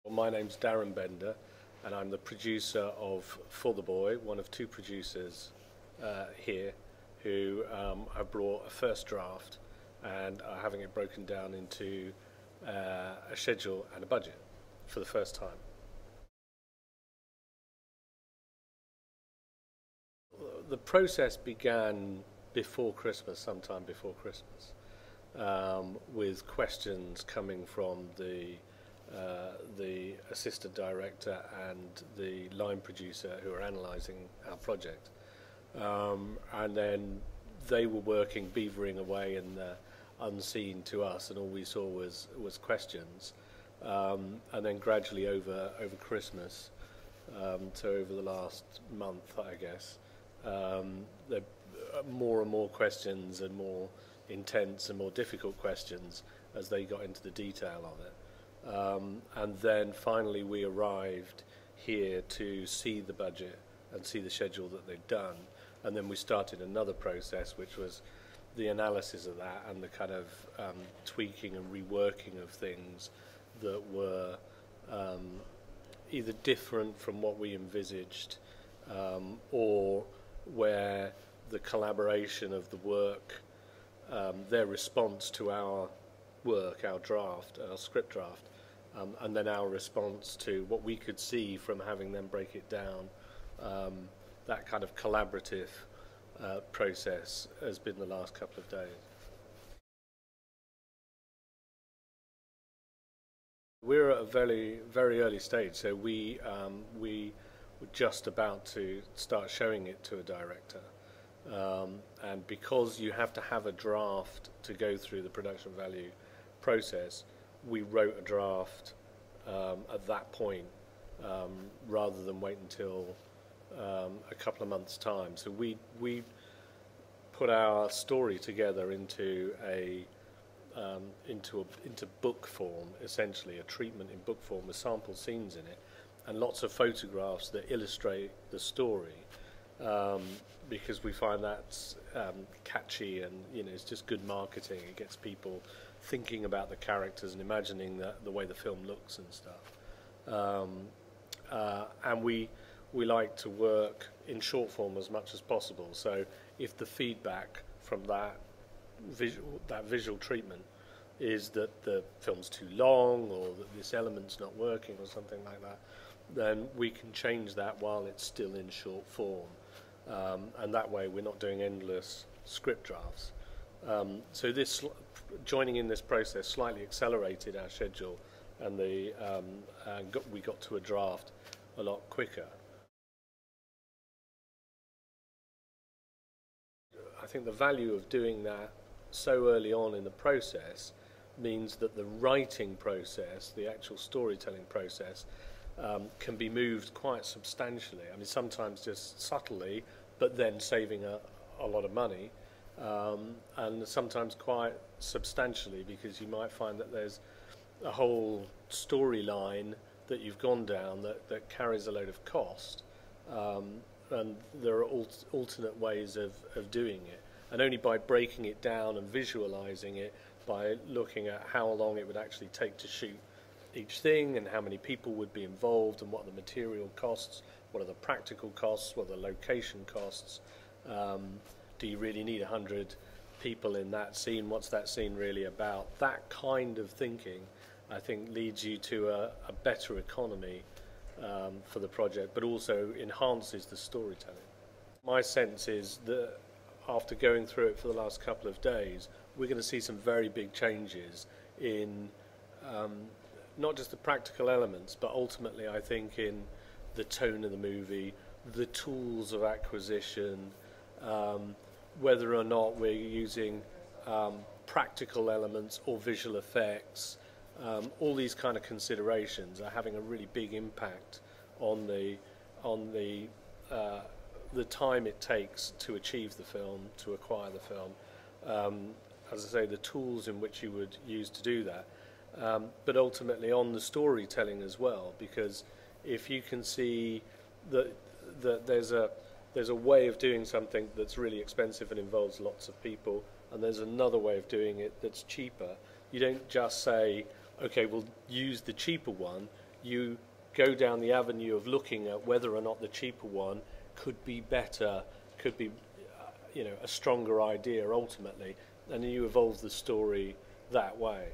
My name's Darren Bender, and I'm the producer of For the Boy, one of two producers here who have brought a first draft and are having it broken down into a schedule and a budget for the first time. The process began before Christmas, sometime before Christmas, with questions coming from the assistant director and the line producer who are analysing our project. And then they were working, beavering away and unseen to us, and all we saw was questions. And then gradually over Christmas, so over the last month, I guess, there more and more questions and more intense and more difficult questions as they got into the detail of it. And then finally we arrived here to see the budget and see the schedule that they'd done, and then we started another process which was the analysis of that and the kind of tweaking and reworking of things that were either different from what we envisaged or where the collaboration of the work, their response to our work, our draft, our script draft, and then our response to what we could see from having them break it down, that kind of collaborative process has been the last couple of days. We're at a very, very early stage, so we were just about to start showing it to a director. And because you have to have a draft to go through the production value process, we wrote a draft at that point rather than wait until a couple of months' time. So we put our story together into book form, essentially a treatment in book form with sample scenes in it and lots of photographs that illustrate the story, because we find that's catchy, and it's just good marketing. It gets people thinking about the characters and imagining the way the film looks and stuff. And we like to work in short form as much as possible. So if the feedback from that visual treatment is that the film's too long or that this element's not working or something like that, then we can change that while it's still in short form. And that way we're not doing endless script drafts. So this joining in this process slightly accelerated our schedule, and we got to a draft a lot quicker. I think the value of doing that so early on in the process means that the writing process, the actual storytelling process, can be moved quite substantially. I mean, sometimes just subtly, but then saving a lot of money, and sometimes quite substantially, because you might find that there's a whole storyline that you've gone down that carries a load of cost, and there are alternate ways of doing it. And only by breaking it down and visualizing it, by looking at how long it would actually take to shoot each thing and how many people would be involved and what are the material costs, what are the practical costs, what are the location costs, do you really need 100 people in that scene, what's that scene really about? That kind of thinking, I think, leads you to a better economy for the project, but also enhances the storytelling. My sense is that after going through it for the last couple of days, we're going to see some very big changes in not just the practical elements, but ultimately I think in the tone of the movie, the tools of acquisition, whether or not we're using practical elements or visual effects. All these kind of considerations are having a really big impact on the time it takes to achieve the film, to acquire the film. As I say, the tools in which you would use to do that, but ultimately on the storytelling as well, because if you can see that there's a way of doing something that's really expensive and involves lots of people, and there's another way of doing it that's cheaper, you don't just say, okay, we'll use the cheaper one. you go down the avenue of looking at whether or not the cheaper one could be better, could be, a stronger idea ultimately, and you evolve the story that way.